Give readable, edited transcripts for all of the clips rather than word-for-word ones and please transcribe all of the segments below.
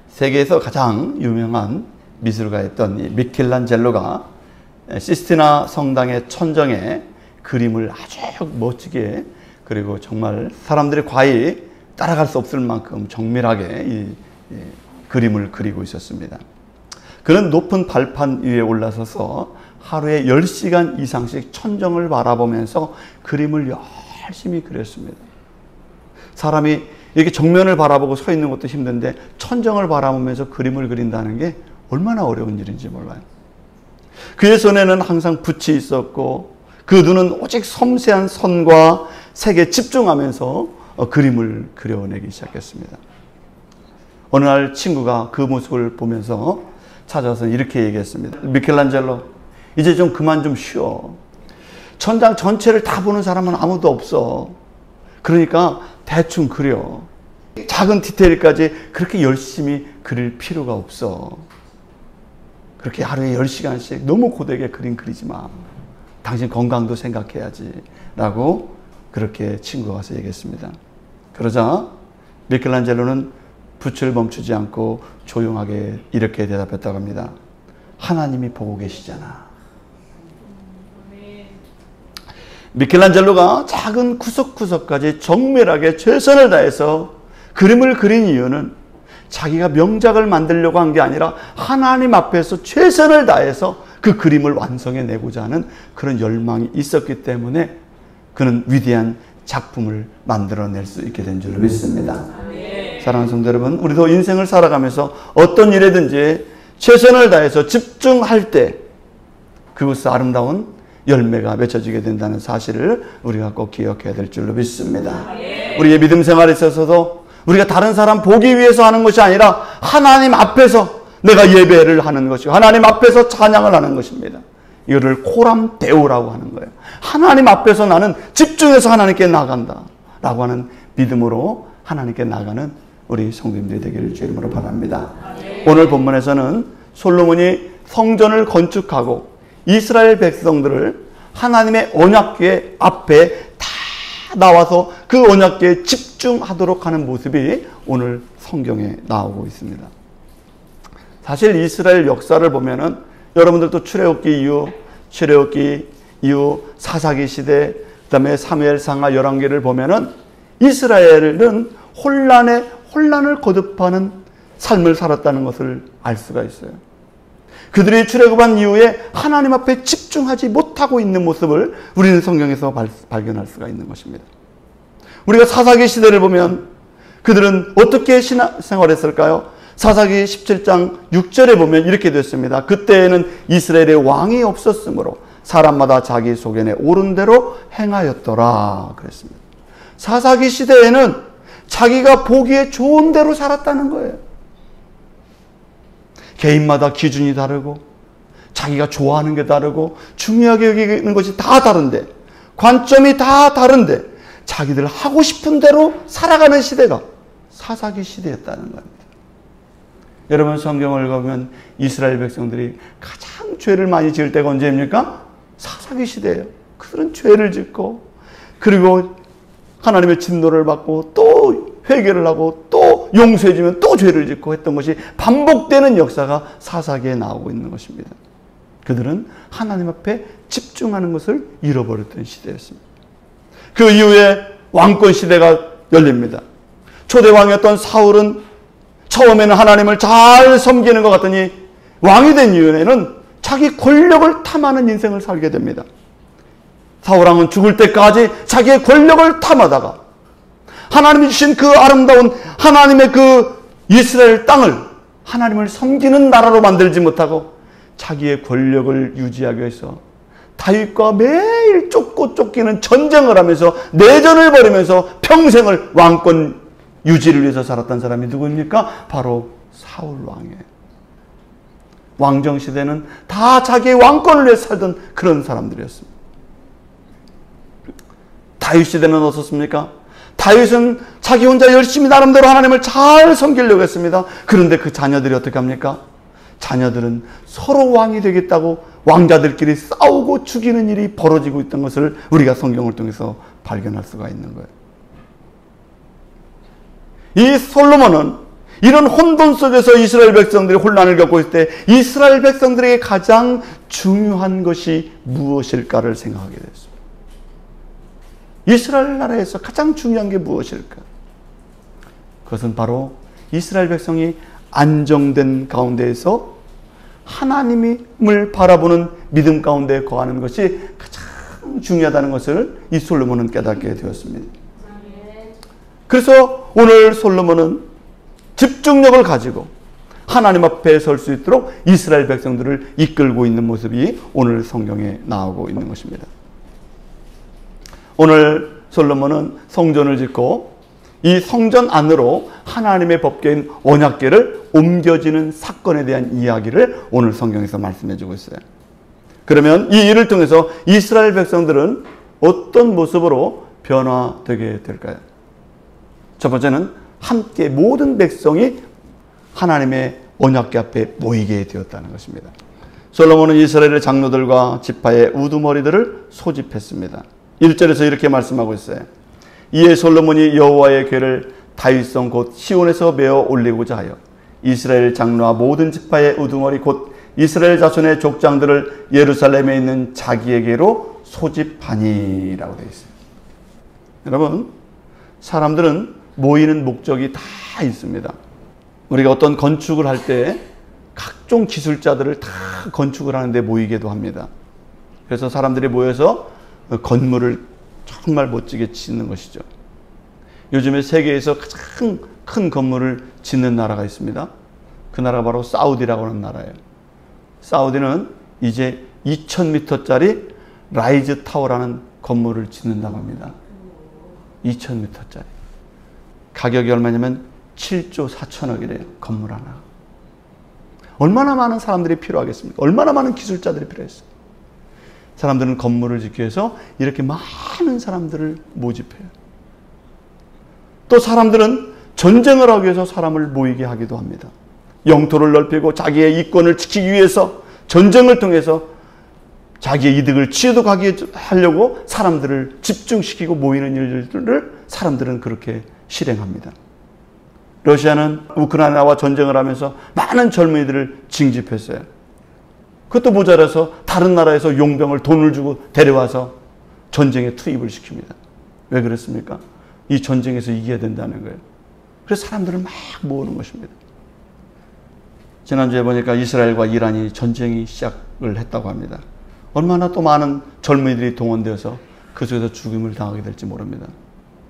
세계에서 가장 유명한 미술가였던 이 미켈란젤로가 시스티나 성당의 천정에 그림을 아주 멋지게, 그리고 정말 사람들이 과히 따라갈 수 없을 만큼 정밀하게 이 그림을 그리고 있었습니다. 그는 높은 발판 위에 올라서서 하루에 10시간 이상씩 천정을 바라보면서 그림을 열심히 그렸습니다. 사람이 이렇게 정면을 바라보고 서 있는 것도 힘든데 천정을 바라보면서 그림을 그린다는 게 얼마나 어려운 일인지 몰라요. 그의 손에는 항상 붓이 있었고 그 눈은 오직 섬세한 선과 색에 집중하면서 그림을 그려내기 시작했습니다. 어느 날 친구가 그 모습을 보면서 찾아와서 이렇게 얘기했습니다. 미켈란젤로, 이제 좀 그만 좀 쉬어. 천장 전체를 다 보는 사람은 아무도 없어. 그러니까 대충 그려. 작은 디테일까지 그렇게 열심히 그릴 필요가 없어. 그렇게 하루에 10시간씩 너무 고되게 그림 그리지 마. 당신 건강도 생각해야지. 라고 그렇게 친구가 와서 얘기했습니다. 그러자 미켈란젤로는 붓을 멈추지 않고 조용하게 이렇게 대답했다고 합니다. 하나님이 보고 계시잖아. 미켈란젤로가 작은 구석구석까지 정밀하게 최선을 다해서 그림을 그린 이유는 자기가 명작을 만들려고 한 게 아니라 하나님 앞에서 최선을 다해서 그 그림을 완성해내고자 하는 그런 열망이 있었기 때문에 그는 위대한 작품을 만들어낼 수 있게 된 줄로 믿습니다. 사랑하는 성도 여러분, 우리도 인생을 살아가면서 어떤 일에든지 최선을 다해서 집중할 때 그것은 아름다운 열매가 맺혀지게 된다는 사실을 우리가 꼭 기억해야 될 줄로 믿습니다. 우리의 믿음 생활에 있어서도 우리가 다른 사람 보기 위해서 하는 것이 아니라 하나님 앞에서 내가 예배를 하는 것이고 하나님 앞에서 찬양을 하는 것입니다. 이거를 코람데오라고 하는 거예요. 하나님 앞에서 나는 집중해서 하나님께 나간다 라고 하는 믿음으로 하나님께 나가는 우리 성도님들이 되기를 주의 이름으로 바랍니다. 오늘 본문에서는 솔로몬이 성전을 건축하고 이스라엘 백성들을 하나님의 언약궤 앞에 다 나와서 그 언약궤에 집중하도록 하는 모습이 오늘 성경에 나오고 있습니다. 사실 이스라엘 역사를 보면은 여러분들도 출애굽기 이후 사사기 시대, 그다음에 사무엘상하 열왕기를 보면은 이스라엘은 혼란을 거듭하는 삶을 살았다는 것을 알 수가 있어요. 그들이 출애굽한 이후에 하나님 앞에 집중하지 못하고 있는 모습을 우리는 성경에서 발견할 수가 있는 것입니다. 우리가 사사기 시대를 보면 그들은 어떻게 신앙생활했을까요? 사사기 17장 6절에 보면 이렇게 됐습니다. 그때에는 이스라엘에 왕이 없었으므로 사람마다 자기 소견에 옳은 대로 행하였더라 그랬습니다. 사사기 시대에는 자기가 보기에 좋은 대로 살았다는 거예요. 개인마다 기준이 다르고 자기가 좋아하는 게 다르고 중요하게 여기는 것이 다 다른데 관점이 다 다른데 자기들 하고 싶은 대로 살아가는 시대가 사사기 시대였다는 겁니다. 여러분 성경을 읽으면 이스라엘 백성들이 가장 죄를 많이 지을 때가 언제입니까? 사사기 시대예요. 그들은 죄를 짓고 그리고 하나님의 진노를 받고 또 회개를 하고 또 용서해주면 또 죄를 짓고 했던 것이 반복되는 역사가 사사기에 나오고 있는 것입니다. 그들은 하나님 앞에 집중하는 것을 잃어버렸던 시대였습니다. 그 이후에 왕권 시대가 열립니다. 초대 왕이었던 사울은 처음에는 하나님을 잘 섬기는 것 같더니 왕이 된 이후에는 자기 권력을 탐하는 인생을 살게 됩니다. 사울왕은 죽을 때까지 자기의 권력을 탐하다가 하나님이 주신 그 아름다운 하나님의 그 이스라엘 땅을 하나님을 섬기는 나라로 만들지 못하고 자기의 권력을 유지하기 위해서 다윗과 매일 쫓고 쫓기는 전쟁을 하면서 내전을 벌이면서 평생을 왕권 유지를 위해서 살았던 사람이 누구입니까? 바로 사울 왕이에요. 왕정시대는 다 자기의 왕권을 위해 살던 그런 사람들이었습니다. 다윗 시대는 어떻습니까? 다윗은 자기 혼자 열심히 나름대로 하나님을 잘 섬기려고 했습니다. 그런데 그 자녀들이 어떻게 합니까? 자녀들은 서로 왕이 되겠다고 왕자들끼리 싸우고 죽이는 일이 벌어지고 있던 것을 우리가 성경을 통해서 발견할 수가 있는 거예요. 이 솔로몬은 이런 혼돈 속에서 이스라엘 백성들이 혼란을 겪고 있을 때 이스라엘 백성들에게 가장 중요한 것이 무엇일까를 생각하게 됐습니다. 이스라엘 나라에서 가장 중요한 게 무엇일까? 그것은 바로 이스라엘 백성이 안정된 가운데에서 하나님을 바라보는 믿음 가운데 거하는 것이 가장 중요하다는 것을 이 솔로몬은 깨닫게 되었습니다. 그래서 오늘 솔로몬은 집중력을 가지고 하나님 앞에 설 수 있도록 이스라엘 백성들을 이끌고 있는 모습이 오늘 성경에 나오고 있는 것입니다. 오늘 솔로몬은 성전을 짓고 이 성전 안으로 하나님의 법궤인 언약궤를 옮겨지는 사건에 대한 이야기를 오늘 성경에서 말씀해 주고 있어요. 그러면 이 일을 통해서 이스라엘 백성들은 어떤 모습으로 변화되게 될까요? 첫 번째는 함께 모든 백성이 하나님의 언약궤 앞에 모이게 되었다는 것입니다. 솔로몬은 이스라엘의 장로들과 지파의 우두머리들을 소집했습니다. 1절에서 이렇게 말씀하고 있어요. 이에 솔로몬이 여호와의 궤를 다윗성 곧 시온에서 메어 올리고자 하여 이스라엘 장로와 모든 지파의 우두머리 곧 이스라엘 자손의 족장들을 예루살렘에 있는 자기에게로 소집하니라고 되어 있어요. 여러분, 사람들은 모이는 목적이 다 있습니다. 우리가 어떤 건축을 할 때 각종 기술자들을 다 건축을 하는데 모이게도 합니다. 그래서 사람들이 모여서 건물을 정말 멋지게 짓는 것이죠. 요즘에 세계에서 가장 큰 건물을 짓는 나라가 있습니다. 그 나라가 바로 사우디라고 하는 나라예요. 사우디는 이제 2000m짜리 라이즈 타워라는 건물을 짓는다고 합니다. 2000m짜리. 가격이 얼마냐면 7조 4천억이래요. 건물 하나. 얼마나 많은 사람들이 필요하겠습니까? 얼마나 많은 기술자들이 필요했어요. 사람들은 건물을 짓기 위해서 이렇게 많은 사람들을 모집해요. 또 사람들은 전쟁을 하기 위해서 사람을 모이게 하기도 합니다. 영토를 넓히고 자기의 이권을 지키기 위해서 전쟁을 통해서 자기의 이득을 취득하게 하려고 사람들을 집중시키고 모이는 일들을 사람들은 그렇게 실행합니다. 러시아는 우크라이나와 전쟁을 하면서 많은 젊은이들을 징집했어요. 그것도 모자라서 다른 나라에서 용병을 돈을 주고 데려와서 전쟁에 투입을 시킵니다. 왜 그랬습니까? 이 전쟁에서 이겨야 된다는 거예요. 그래서 사람들을 막 모으는 것입니다. 지난주에 보니까 이스라엘과 이란이 전쟁이 시작을 했다고 합니다. 얼마나 또 많은 젊은이들이 동원되어서 그 속에서 죽임을 당하게 될지 모릅니다.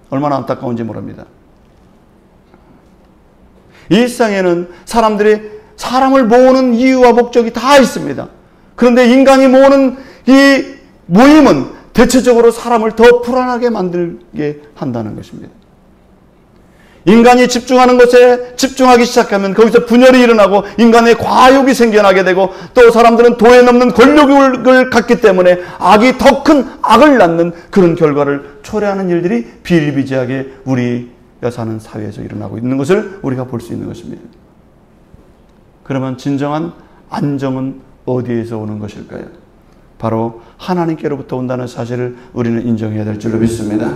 얼마나 안타까운지 모릅니다. 이 세상에는 사람들이 사람을 모으는 이유와 목적이 다 있습니다. 그런데 인간이 모으는 이 모임은 대체적으로 사람을 더 불안하게 만들게 한다는 것입니다. 인간이 집중하는 것에 집중하기 시작하면 거기서 분열이 일어나고 인간의 과욕이 생겨나게 되고 또 사람들은 도에 넘는 권력을 갖기 때문에 악이 더 큰 악을 낳는 그런 결과를 초래하는 일들이 비일비재하게 우리가 사는 사회에서 일어나고 있는 것을 우리가 볼 수 있는 것입니다. 그러면 진정한 안정은 어디에서 오는 것일까요? 바로 하나님께로부터 온다는 사실을 우리는 인정해야 될 줄로 믿습니다.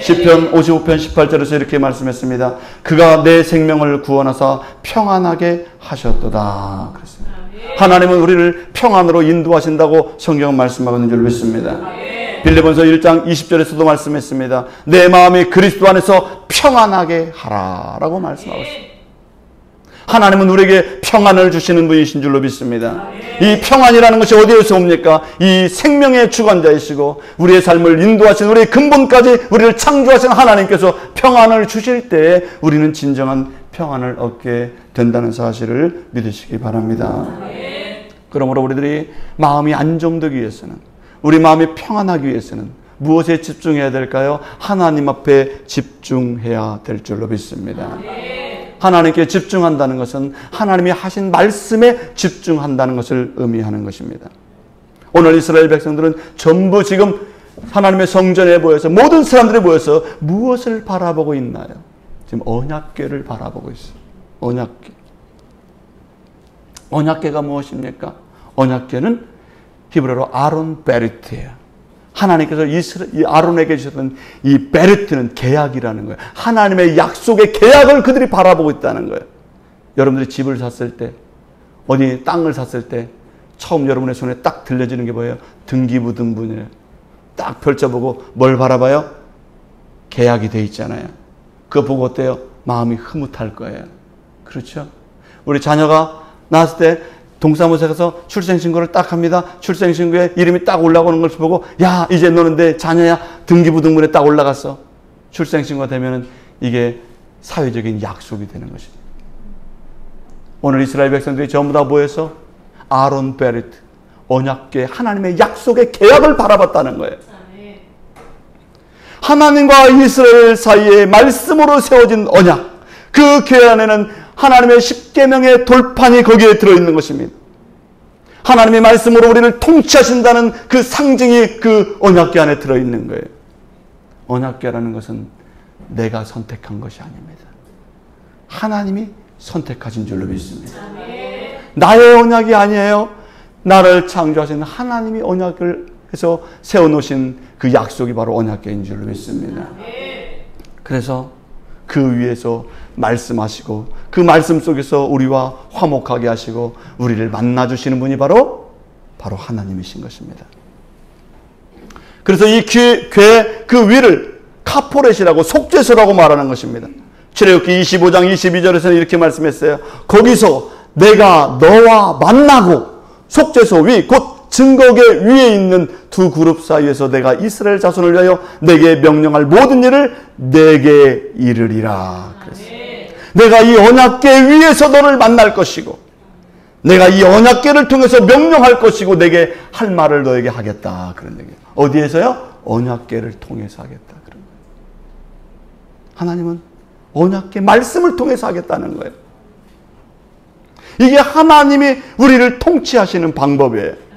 시편 55편 18절에서 이렇게 말씀했습니다. 그가 내 생명을 구원하사 평안하게 하셨도다. 그랬습니다. 하나님은 우리를 평안으로 인도하신다고 성경은 말씀하고 있는 줄로 믿습니다. 빌립보서 1장 20절에서도 말씀했습니다. 내 마음이 그리스도 안에서 평안하게 하라라고 말씀하고 있습니다. 하나님은 우리에게 평안을 주시는 분이신 줄로 믿습니다. 이 평안이라는 것이 어디에서 옵니까? 이 생명의 주관자이시고 우리의 삶을 인도하신 우리의 근본까지 우리를 창조하신 하나님께서 평안을 주실 때 우리는 진정한 평안을 얻게 된다는 사실을 믿으시기 바랍니다. 그러므로 우리들이 마음이 안정되기 위해서는, 우리 마음이 평안하기 위해서는 무엇에 집중해야 될까요? 하나님 앞에 집중해야 될 줄로 믿습니다. 하나님께 집중한다는 것은 하나님이 하신 말씀에 집중한다는 것을 의미하는 것입니다. 오늘 이스라엘 백성들은 전부 지금 하나님의 성전에 모여서 모든 사람들이 모여서 무엇을 바라보고 있나요? 지금 언약궤를 바라보고 있어요. 언약궤. 언약궤가 무엇입니까? 언약궤는 히브리어로 아론 베리트예요. 하나님께서 아론에게 주셨던 이 베르트는 계약이라는 거예요. 하나님의 약속의 계약을 그들이 바라보고 있다는 거예요. 여러분들이 집을 샀을 때, 어디 땅을 샀을 때 처음 여러분의 손에 딱 들려지는 게 뭐예요? 등기부등본이에요. 딱 펼쳐보고 뭘 바라봐요? 계약이 돼 있잖아요. 그거 보고 어때요? 마음이 흐뭇할 거예요. 그렇죠? 우리 자녀가 낳았을 때 동사무소에 가서 출생신고를 딱 합니다. 출생신고에 이름이 딱 올라오는 걸 보고, 야, 이제 너는 내 자녀야. 등기부등본에 딱 올라갔어. 출생신고가 되면은 이게 사회적인 약속이 되는 것입니다. 오늘 이스라엘 백성들이 전부 다 모여서 아론 베리트, 언약궤, 하나님의 약속의 계약을 바라봤다는 거예요. 하나님과 이스라엘 사이에 말씀으로 세워진 언약, 그 계약 안에는 하나님의 십계명의 돌판이 거기에 들어있는 것입니다. 하나님의 말씀으로 우리를 통치하신다는 그 상징이 그 언약궤 안에 들어있는 거예요. 언약궤라는 것은 내가 선택한 것이 아닙니다. 하나님이 선택하신 줄로 믿습니다. 나의 언약이 아니에요. 나를 창조하신 하나님이 언약을 해서 세워놓으신 그 약속이 바로 언약궤인 줄로 믿습니다. 그래서 그 위에서 말씀하시고 그 말씀 속에서 우리와 화목하게 하시고 우리를 만나주시는 분이 바로 하나님이신 것입니다. 그래서 이 궤 그 위를 카포렛이라고 속죄소라고 말하는 것입니다. 출애굽기 25장 22절에서는 이렇게 말씀했어요. 거기서 내가 너와 만나고 속죄소 위 곧 증거궤 위에 있는 두 그룹 사이에서 내가 이스라엘 자손을 위하여 내게 명령할 모든 일을 내게 이르리라. 그랬어요. 내가 이 언약궤 위에서 너를 만날 것이고 내가 이 언약궤를 통해서 명령할 것이고 내게 할 말을 너에게 하겠다. 그런 얘기예요. 어디에서요? 언약궤를 통해서 하겠다. 그런 거예요. 하나님은 언약궤 말씀을 통해서 하겠다는 거예요. 이게 하나님이 우리를 통치하시는 방법이에요.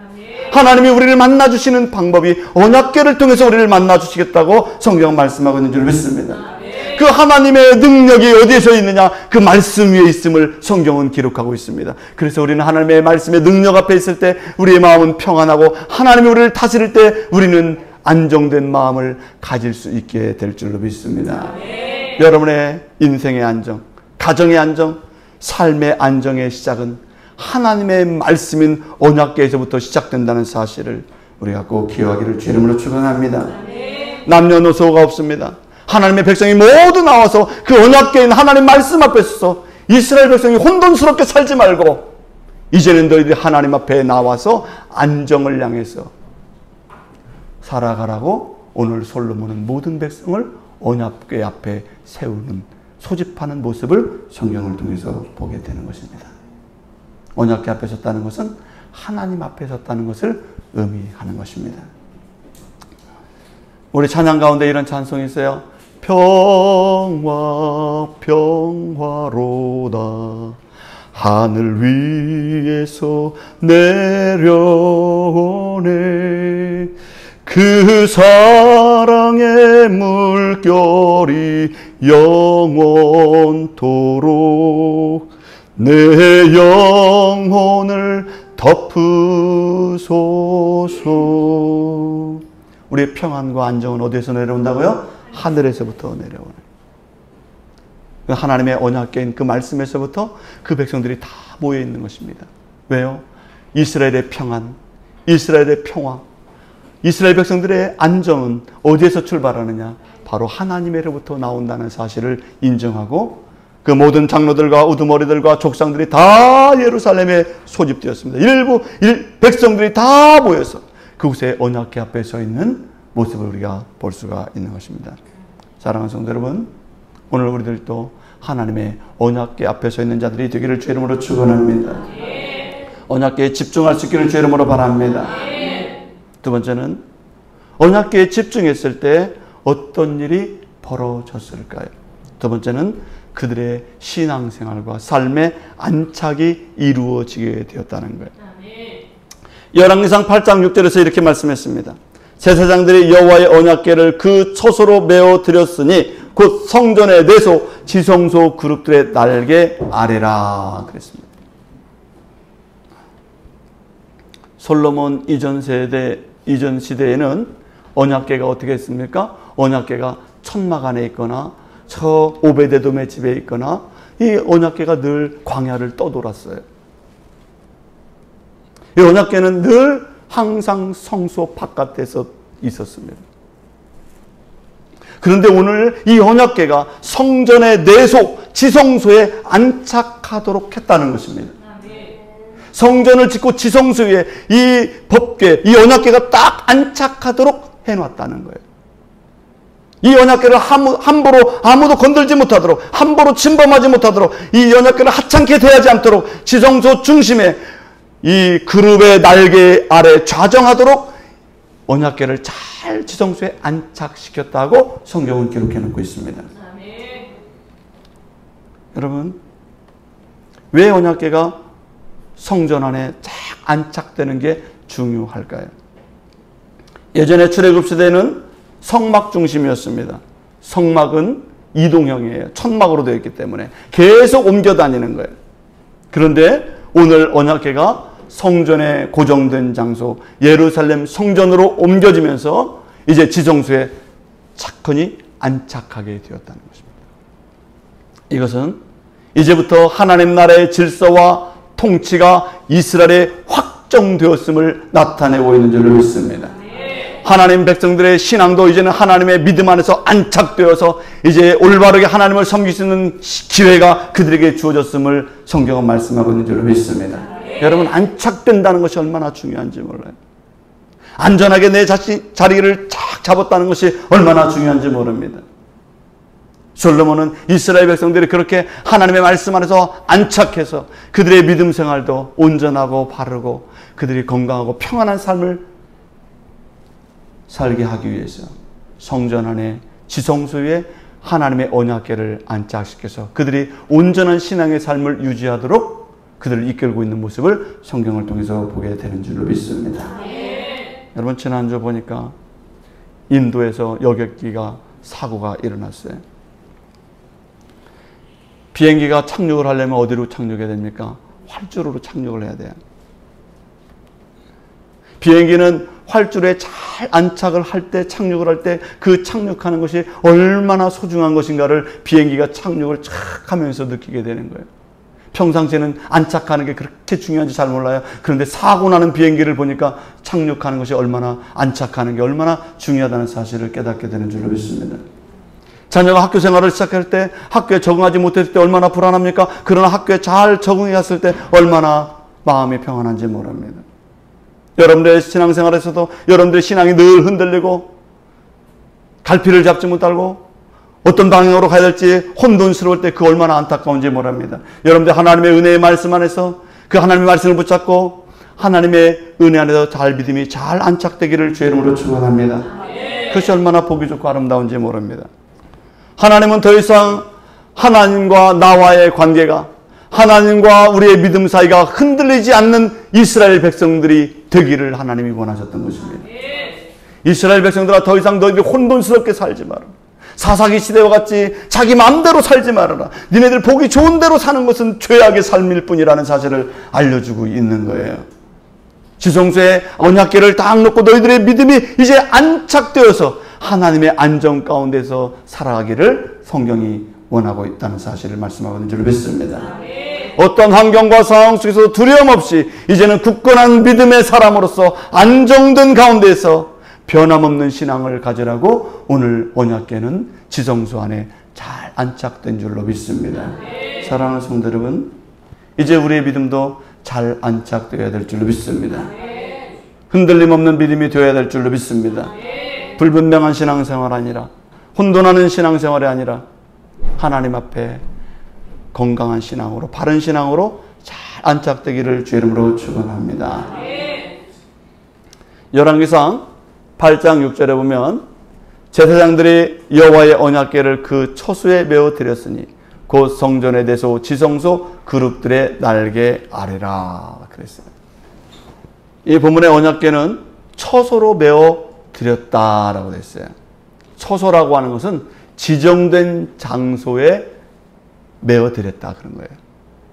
하나님이 우리를 만나주시는 방법이 언약궤를 통해서 우리를 만나주시겠다고 성경은 말씀하고 있는 줄 믿습니다. 그 하나님의 능력이 어디에서 있느냐? 그 말씀 위에 있음을 성경은 기록하고 있습니다. 그래서 우리는 하나님의 말씀의 능력 앞에 있을 때 우리의 마음은 평안하고 하나님이 우리를 다스릴 때 우리는 안정된 마음을 가질 수 있게 될 줄로 믿습니다. 여러분의 인생의 안정, 가정의 안정, 삶의 안정의 시작은 하나님의 말씀인 언약궤에서부터 시작된다는 사실을 우리가 꼭 기억하기를 주 이름으로 축원합니다. 남녀노소가 없습니다. 하나님의 백성이 모두 나와서 그 언약궤인 하나님 말씀 앞에 서서 이스라엘 백성이 혼돈스럽게 살지 말고 이제는 너희들이 하나님 앞에 나와서 안정을 향해서 살아가라고 오늘 솔로몬은 모든 백성을 언약궤 앞에 세우는, 소집하는 모습을 성경을 통해서 보게 되는 것입니다. 언약궤 앞에 섰다는 것은 하나님 앞에 섰다는 것을 의미하는 것입니다. 우리 찬양 가운데 이런 찬송이 있어요. 평화 평화로다 하늘 위에서 내려오네 그 사랑의 물결이 영원토록 내 영혼을 덮으소서. 우리의 평안과 안정은 어디에서 내려온다고요? 하늘에서부터 내려오는. 하나님의 언약궤인 그 말씀에서부터 그 백성들이 다 모여 있는 것입니다. 왜요? 이스라엘의 평안, 이스라엘의 평화, 이스라엘 백성들의 안정은 어디에서 출발하느냐? 바로 하나님으로부터 나온다는 사실을 인정하고 그 모든 장로들과 우두머리들과 족상들이 다 예루살렘에 소집되었습니다. 백성들이 다 모여서 그곳에 언약궤 앞에 서 있는 모습을 우리가 볼 수가 있는 것입니다. 사랑하는 성도 여러분, 오늘 우리들도 하나님의 언약궤 앞에 서 있는 자들이 되기를 주 이름으로 축원합니다. 언약궤에 집중할 수 있기를 주 이름으로 바랍니다. 두 번째는 언약궤에 집중했을 때 어떤 일이 벌어졌을까요? 두 번째는 그들의 신앙생활과 삶의 안착이 이루어지게 되었다는 거예요. 열왕기상 8장 6절에서 이렇게 말씀했습니다. 제사장들이 여호와의 언약궤를 그 처소로 메어 드렸으니 곧 성전의 내소 지성소 그룹들의 날개 아래라 그랬습니다. 솔로몬 이전 시대에는 언약궤가 어떻게 했습니까? 언약궤가 천막 안에 있거나 저 오베데돔의 집에 있거나 이 언약궤가 늘 광야를 떠돌았어요. 이 언약궤는 늘 항상 성소 바깥에서 있었습니다. 그런데 오늘 이 언약궤가 성전의 내속 지성소에 안착하도록 했다는 것입니다. 성전을 짓고 지성소 위에 이 법궤, 이 언약궤가 딱 안착하도록 해놨다는 거예요. 이 언약궤를 함부로 아무도 건들지 못하도록, 함부로 침범하지 못하도록, 이 언약궤를 하찮게 대하지 않도록 지성소 중심에 이 그룹의 날개 아래 좌정하도록 언약궤를 잘 지성소에 안착시켰다고 성경은 기록해놓고 있습니다. 여러분, 왜 언약궤가 성전 안에 잘 안착되는 게 중요할까요? 예전에 출애굽 시대는 성막 중심이었습니다. 성막은 이동형이에요. 천막으로 되어 있기 때문에 계속 옮겨 다니는 거예요. 그런데 오늘 언약궤가 성전에 고정된 장소 예루살렘 성전으로 옮겨지면서 이제 지성소에 차근히 안착하게 되었다는 것입니다. 이것은 이제부터 하나님 나라의 질서와 통치가 이스라엘에 확정되었음을 나타내고 있는 줄로 믿습니다. 하나님 백성들의 신앙도 이제는 하나님의 믿음 안에서 안착되어서 이제 올바르게 하나님을 섬길 수 있는 기회가 그들에게 주어졌음을 성경은 말씀하고 있는 줄로 믿습니다. 여러분, 안착된다는 것이 얼마나 중요한지 몰라요. 안전하게 내 자리를 쫙 잡았다는 것이 얼마나 중요한지 모릅니다. 솔로몬은 이스라엘 백성들이 그렇게 하나님의 말씀 안에서 안착해서 그들의 믿음 생활도 온전하고 바르고 그들이 건강하고 평안한 삶을 살게 하기 위해서 성전 안에 지성소에 하나님의 언약궤를 안착시켜서 그들이 온전한 신앙의 삶을 유지하도록 그들을 이끌고 있는 모습을 성경을 통해서 보게 되는 줄로 믿습니다. 여러분, 지난주 보니까 인도에서 여객기가 사고가 일어났어요. 비행기가 착륙을 하려면 어디로 착륙해야 됩니까? 활주로로 착륙을 해야 돼요. 비행기는 활주로에 잘 안착을 할 때, 착륙을 할 때 그 착륙하는 것이 얼마나 소중한 것인가를 비행기가 착륙을 착 하면서 느끼게 되는 거예요. 평상시에는 안착하는 게 그렇게 중요한지 잘 몰라요. 그런데 사고 나는 비행기를 보니까 착륙하는 것이 얼마나, 안착하는 게 얼마나 중요하다는 사실을 깨닫게 되는 줄로 믿습니다. 자녀가 학교 생활을 시작할 때, 학교에 적응하지 못했을 때 얼마나 불안합니까? 그러나 학교에 잘 적응해 갔을 때 얼마나 마음이 평안한지 모릅니다. 여러분들의 신앙생활에서도 여러분들의 신앙이 늘 흔들리고 갈피를 잡지 못하고 어떤 방향으로 가야 될지 혼돈스러울 때 그 얼마나 안타까운지 모릅니다. 여러분들 하나님의 은혜의 말씀 안에서 그 하나님의 말씀을 붙잡고 하나님의 은혜 안에서 잘 믿음이 잘 안착되기를 주의 이름으로 축원합니다. 그것이 얼마나 보기 좋고 아름다운지 모릅니다. 하나님은 더 이상 하나님과 나와의 관계가, 하나님과 우리의 믿음 사이가 흔들리지 않는 이스라엘 백성들이 되기를 하나님이 원하셨던 것입니다. 이스라엘 백성들아, 더 이상 너희들이 혼돈스럽게 살지 마라. 사사기 시대와 같이 자기 마음대로 살지 말아라. 니네들 보기 좋은 대로 사는 것은 죄악의 삶일 뿐이라는 사실을 알려주고 있는 거예요. 지성소에 언약궤를 딱 놓고 너희들의 믿음이 이제 안착되어서 하나님의 안정 가운데서 살아가기를 성경이 원하고 있다는 사실을 말씀하고 있는 줄 믿습니다. 어떤 환경과 상황 속에서 두려움 없이 이제는 굳건한 믿음의 사람으로서 안정된 가운데서 변함없는 신앙을 가지라고 오늘 언약궤는 지성소 안에 잘 안착된 줄로 믿습니다. 사랑하는 성도 여러분, 이제 우리의 믿음도 잘 안착되어야 될 줄로 믿습니다. 흔들림 없는 믿음이 되어야 될 줄로 믿습니다. 불분명한 신앙생활 아니라, 혼돈하는 신앙생활이 아니라 하나님 앞에 건강한 신앙으로, 바른 신앙으로 잘 안착되기를 주의 이름으로 축원합니다. 열왕기상 8장 6절에 보면 제사장들이 여호와의 언약궤를 그 처소에 메어 드렸으니 곧 성전의 내소 지성소 그룹들의 날개 아래라 그랬어요. 이 본문의 언약궤는 처소로 메어 드렸다라고 됐어요. 처소라고 하는 것은 지정된 장소에 메어 드렸다 그런 거예요.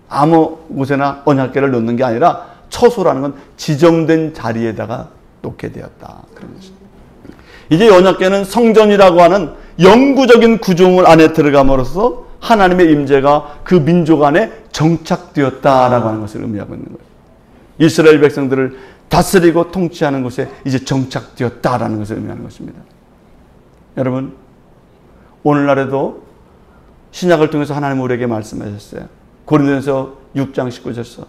아무 곳에나 언약궤를 놓는 게 아니라 처소라는 건 지정된 자리에다가 놓게 되었다 그런 것입니다. 이제 언약궤는 성전이라고 하는 영구적인 구조물 안에 들어감으로써 하나님의 임재가 그 민족 안에 정착되었다라고 하는 것을 의미하고 있는 거예요. 이스라엘 백성들을 다스리고 통치하는 곳에 이제 정착되었다라는 것을 의미하는 것입니다. 여러분, 오늘날에도 신약을 통해서 하나님 우리에게 말씀하셨어요. 고린도전서 6장 19절에서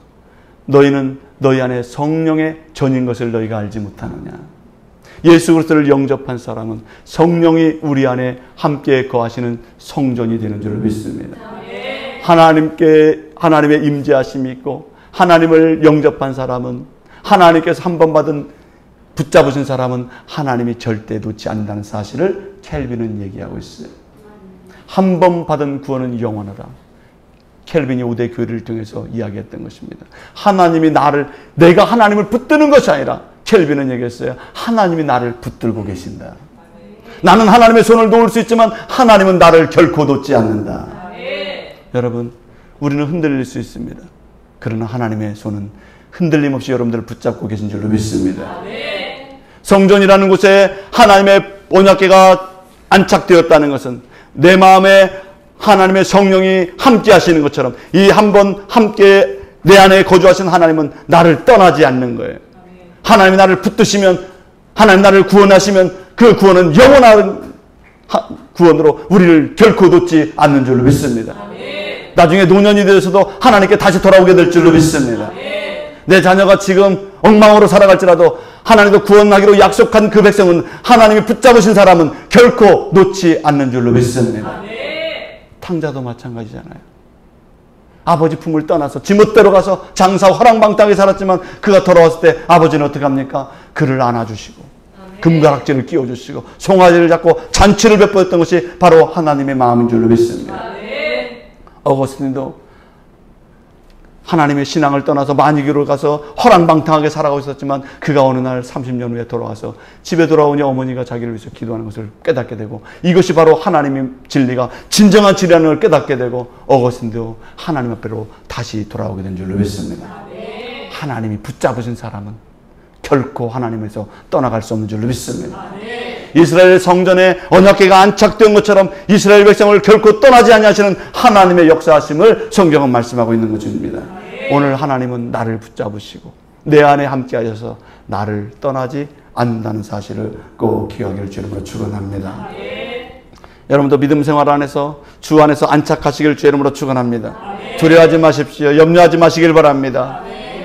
너희는 너희 안에 성령의 전인 것을 너희가 알지 못하느냐. 예수 그리스도를 영접한 사람은 성령이 우리 안에 함께 거하시는 성전이 되는 줄 믿습니다. 하나님의 임재하심이 있고 하나님을 영접한 사람은, 하나님께서 한 번 받은 붙잡으신 사람은 하나님이 절대 놓지 않는다는 사실을 켈빈은 얘기하고 있어요. 한 번 받은 구원은 영원하다. 켈빈이 5대 교리를 통해서 이야기했던 것입니다. 하나님이 내가 하나님을 붙드는 것이 아니라 켈빈은 얘기했어요. 하나님이 나를 붙들고 계신다. 나는 하나님의 손을 놓을 수 있지만 하나님은 나를 결코 놓지 않는다. 여러분, 우리는 흔들릴 수 있습니다. 그러나 하나님의 손은 흔들림 없이 여러분들을 붙잡고 계신 줄로 믿습니다. 성전이라는 곳에 하나님의 언약궤가 안착되었다는 것은 내 마음에 하나님의 성령이 함께 하시는 것처럼 이 한 번 함께 내 안에 거주하신 하나님은 나를 떠나지 않는 거예요. 하나님이 나를 붙드시면, 하나님 나를 구원하시면 그 구원은 영원한 구원으로 우리를 결코 놓지 않는 줄로 믿습니다. 나중에 노년이 되어서도 하나님께 다시 돌아오게 될 줄로 믿습니다. 내 자녀가 지금 엉망으로 살아갈지라도 하나님도 구원하기로 약속한 그 백성은 하나님이 붙잡으신 사람은 결코 놓지 않는 줄로 믿습니다. 탕자도 마찬가지잖아요. 아버지 품을 떠나서 지멋대로 가서 장사 허랑방탕하게 살았지만 그가 돌아왔을 때 아버지는 어떻게 합니까? 그를 안아주시고 금가락지를 끼워주시고 송아지를 잡고 잔치를 베풀었던 것이 바로 하나님의 마음인 줄로 믿습니다. 어거스틴도 하나님의 신앙을 떠나서 만이교로 가서 허랑방탕하게 살아가고 있었지만 그가 어느 날 30년 후에 돌아와서 집에 돌아오니 어머니가 자기를 위해서 기도하는 것을 깨닫게 되고 이것이 바로 하나님의 진리가 진정한 진리라는 걸 깨닫게 되고 어거스틴도 하나님 앞으로 다시 돌아오게 된 줄로 믿습니다. 하나님이 붙잡으신 사람은 결코 하나님에서 떠나갈 수 없는 줄로 믿습니다. 이스라엘 성전에 언약궤가 안착된 것처럼 이스라엘 백성을 결코 떠나지 아니하시는 하나님의 역사하심을 성경은 말씀하고 있는 것입니다. 오늘 하나님은 나를 붙잡으시고 내 안에 함께 하셔서 나를 떠나지 않는다는 사실을 꼭 기억할 줄로 축원합니다. 여러분도 믿음 생활 안에서 주 안에서 안착하시길 주 이름으로 축원합니다. 두려워하지 마십시오. 염려하지 마시길 바랍니다.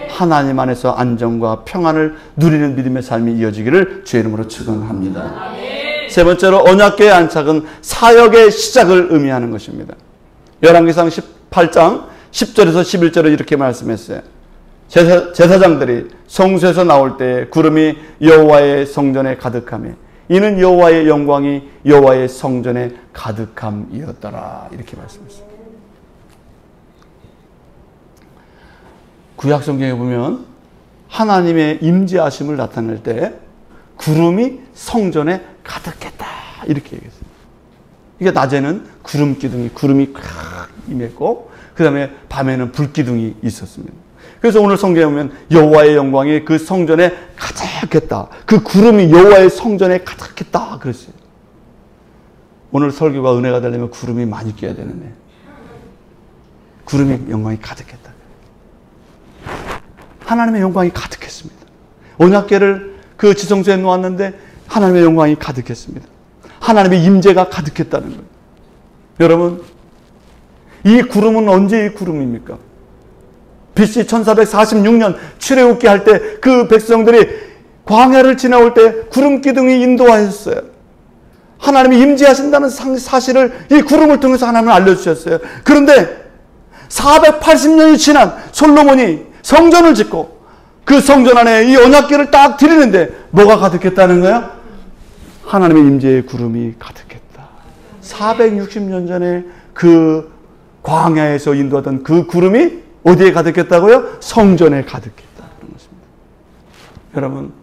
하나님 안에서 안정과 평안을 누리는 믿음의 삶이 이어지기를 주의 이름으로 축원합니다. 세 번째로 언약궤의 안착은 사역의 시작을 의미하는 것입니다. 열왕기상 18장 10절에서 11절에 이렇게 말씀했어요. 제사장들이 성소에서 나올 때 구름이 여호와의 성전에 가득하며 이는 여호와의 영광이 여호와의 성전에 가득함이었더라. 이렇게 말씀했어요. 구약 성경에 보면 하나님의 임재하심을 나타낼 때 구름이 성전에 가득했다 이렇게 얘기했어요. 이게 낮에는 구름 기둥이 구름이 꽉 임했고 그 다음에 밤에는 불 기둥이 있었습니다. 그래서 오늘 성경에 보면 여호와의 영광이 그 성전에 가득했다. 그 구름이 여호와의 성전에 가득했다 그랬어요. 오늘 설교가 은혜가 되려면 구름이 많이 껴야 되는데 구름이 영광이 가득했다. 하나님의 영광이 가득했습니다. 언약궤를 그 지성소에 놓았는데 하나님의 영광이 가득했습니다. 하나님의 임재가 가득했다는 거예요. 여러분, 이 구름은 언제 이 구름입니까? BC 1446년 출애굽기 할 때 그 백성들이 광야를 지나올 때 구름 기둥이 인도하였어요. 하나님이 임재하신다는 사실을 이 구름을 통해서 하나님은 알려주셨어요. 그런데 480년이 지난 솔로몬이 성전을 짓고 그 성전 안에 이 언약궤를 딱 드리는데 뭐가 가득했다는 거야? 하나님의 임재의 구름이 가득했다. 460년 전에 그 광야에서 인도하던 그 구름이 어디에 가득했다고요? 성전에 가득했다. 그런 것입니다. 여러분,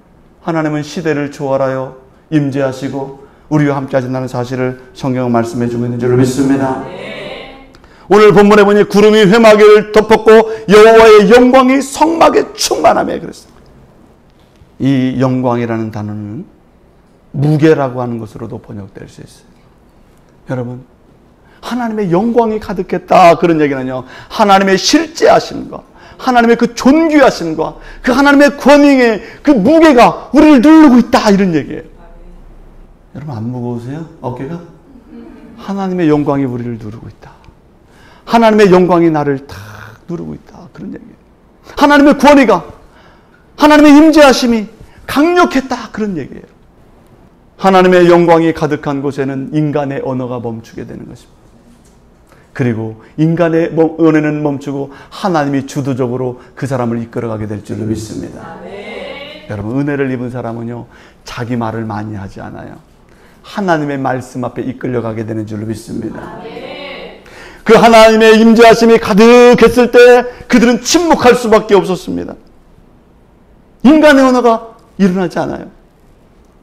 하나님은 시대를 초월하여 임재하시고 우리와 함께 하신다는 사실을 성경은 말씀해 주고 있는 줄로 믿습니다. 오늘 본문에 보니 구름이 회막을 덮었고 여호와의 영광이 성막에 충만하며 그랬습니다. 이 영광이라는 단어는 무게라고 하는 것으로도 번역될 수 있어요. 여러분, 하나님의 영광이 가득했다. 그런 얘기는요, 하나님의 실제하심과 하나님의 그 존귀하심과 그 하나님의 권위의 그 무게가 우리를 누르고 있다. 이런 얘기예요. 여러분, 안 무거우세요? 어깨가? 하나님의 영광이 우리를 누르고 있다. 하나님의 영광이 나를 탁 누르고 있다. 그런 얘기예요. 하나님의 권위가, 하나님의 임재하심이 강력했다. 그런 얘기예요. 하나님의 영광이 가득한 곳에는 인간의 언어가 멈추게 되는 것입니다. 그리고 인간의 은혜는 멈추고 하나님이 주도적으로 그 사람을 이끌어가게 될 줄로 믿습니다. 여러분, 은혜를 입은 사람은요, 자기 말을 많이 하지 않아요. 하나님의 말씀 앞에 이끌려가게 되는 줄로 믿습니다. 그 하나님의 임재하심이 가득했을 때 그들은 침묵할 수밖에 없었습니다. 인간의 언어가 일어나지 않아요.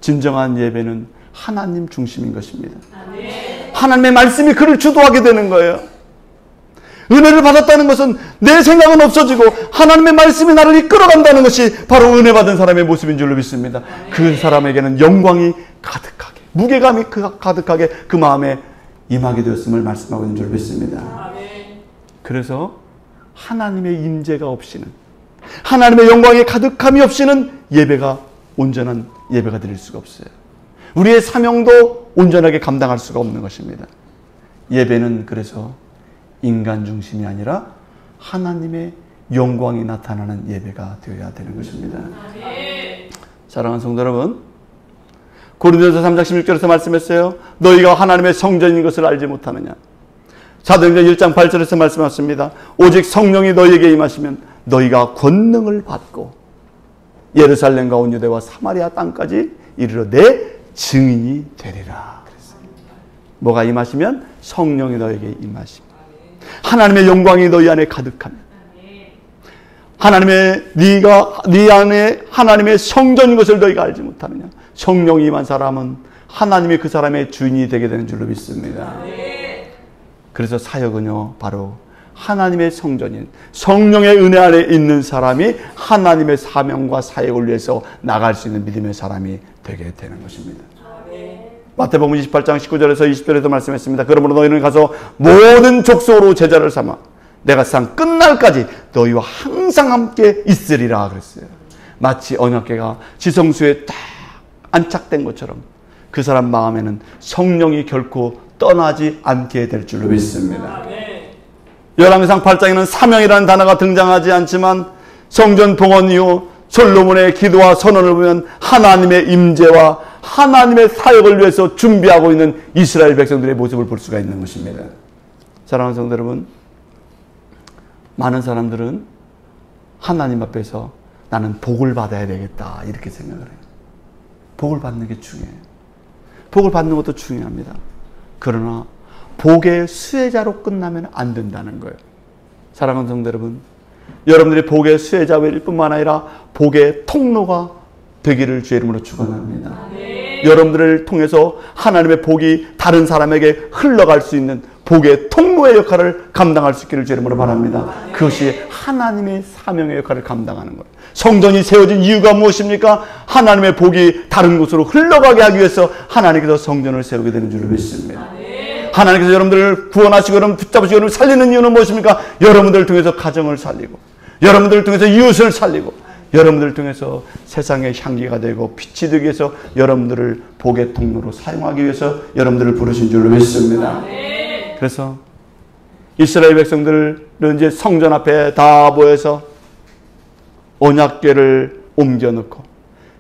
진정한 예배는 하나님 중심인 것입니다. 하나님의 말씀이 그를 주도하게 되는 거예요. 은혜를 받았다는 것은 내 생각은 없어지고 하나님의 말씀이 나를 이끌어간다는 것이 바로 은혜 받은 사람의 모습인 줄로 믿습니다. 그 사람에게는 영광이 가득하게, 무게감이 가득하게 그 마음에 임하게 되었음을 말씀하고 있는 줄로 믿습니다. 그래서 하나님의 임재가 없이는, 하나님의 영광이 가득함이 없이는 예배가 온전한 예배가 드릴 수가 없어요. 우리의 사명도 온전하게 감당할 수가 없는 것입니다. 예배는 그래서 인간 중심이 아니라 하나님의 영광이 나타나는 예배가 되어야 되는 것입니다. 사랑하는 성도 여러분, 고린도서 3장 16절에서 말씀했어요. 너희가 하나님의 성전인 것을 알지 못하느냐. 사도행전 1장 8절에서 말씀하셨습니다. 오직 성령이 너희에게 임하시면 너희가 권능을 받고 예루살렘과 온 유대와 사마리아 땅까지 이르러 내 증인이 되리라. 그랬어요. 뭐가 임하시면? 성령이 너에게 임하시면, 하나님의 영광이 너희 안에 가득하면, 하나님의 네 안에 하나님의 성전인 것을 너희가 알지 못하느냐. 성령이 임한 사람은 하나님이 그 사람의 주인이 되게 되는 줄로 믿습니다. 그래서 사역은요, 바로 하나님의 성전인 성령의 은혜 안에 있는 사람이 하나님의 사명과 사역을 위해서 나갈 수 있는 믿음의 사람이 되게 되는 것입니다. 마태복음 28장 19절에서 20절에도 말씀했습니다. 그러므로 너희는 가서 모든 족속으로 제자를 삼아 내가 세상 끝날까지 너희와 항상 함께 있으리라 그랬어요. 마치 언약궤가 지성소에 딱 안착된 것처럼 그 사람 마음에는 성령이 결코 떠나지 않게 될 줄로 믿습니다. 열왕기상 8장에는 사명이라는 단어가 등장하지 않지만 성전 봉헌 이후 솔로몬의 기도와 선언을 보면 하나님의 임재와 하나님의 사역을 위해서 준비하고 있는 이스라엘 백성들의 모습을 볼 수가 있는 것입니다. 사랑하는 성도 여러분, 많은 사람들은 하나님 앞에서 나는 복을 받아야 되겠다 이렇게 생각을 해요. 복을 받는 게 중요해요. 복을 받는 것도 중요합니다. 그러나 복의 수혜자로 끝나면 안 된다는 거예요. 사랑하는 성도 여러분, 여러분들이 복의 수혜자일 뿐만 아니라 복의 통로가 되기를 주의 이름으로 축원합니다. 여러분들을 통해서 하나님의 복이 다른 사람에게 흘러갈 수 있는 복의 통로의 역할을 감당할 수 있기를 주의 이름으로 바랍니다. 그것이 하나님의 사명의 역할을 감당하는 거예요. 성전이 세워진 이유가 무엇입니까? 하나님의 복이 다른 곳으로 흘러가게 하기 위해서 하나님께서 성전을 세우게 되는 줄로 믿습니다. 하나님께서 여러분들을 구원하시고 여러분 붙잡으시고 여러분을 살리는 이유는 무엇입니까? 여러분들을 통해서 가정을 살리고, 여러분들을 통해서 이웃을 살리고, 여러분들을 통해서 세상의 향기가 되고 빛이 되기 위해서 여러분들을 복의 통로로 사용하기 위해서 여러분들을 부르신 줄로 믿습니다. 그래서 이스라엘 백성들은 이제 성전 앞에 다 모여서 언약궤를 옮겨놓고,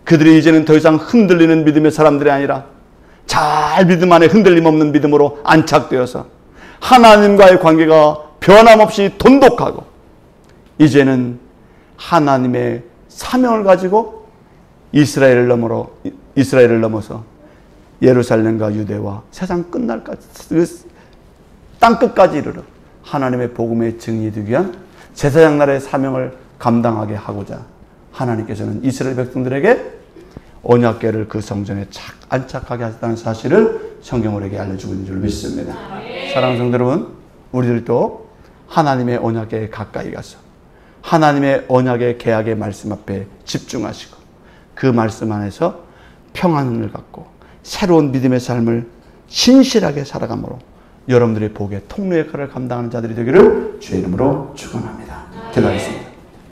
그들이 이제는 더 이상 흔들리는 믿음의 사람들이 아니라 잘 믿음 안에 흔들림 없는 믿음으로 안착되어서 하나님과의 관계가 변함없이 돈독하고, 이제는 하나님의 사명을 가지고 이스라엘을 넘어서 예루살렘과 유대와 세상 끝날까지, 땅끝까지 이르러 하나님의 복음의 증인이 되기 위한 제사장 나라의 사명을 감당하게 하고자 하나님께서는 이스라엘 백성들에게 언약궤를 그 성전에 안착하게 하셨다는 사실을 성경으로 알려주고 있는 줄 믿습니다. 사랑하는 성도 여러분, 우리들도 하나님의 언약궤에 가까이 가서 하나님의 언약의 계약의 말씀 앞에 집중하시고 그 말씀 안에서 평안을 갖고 새로운 믿음의 삶을 신실하게 살아감으로 여러분들의 복의 통로 역할을 감당하는 자들이 되기를 주의 이름으로 축원합니다. 기도하겠습니다.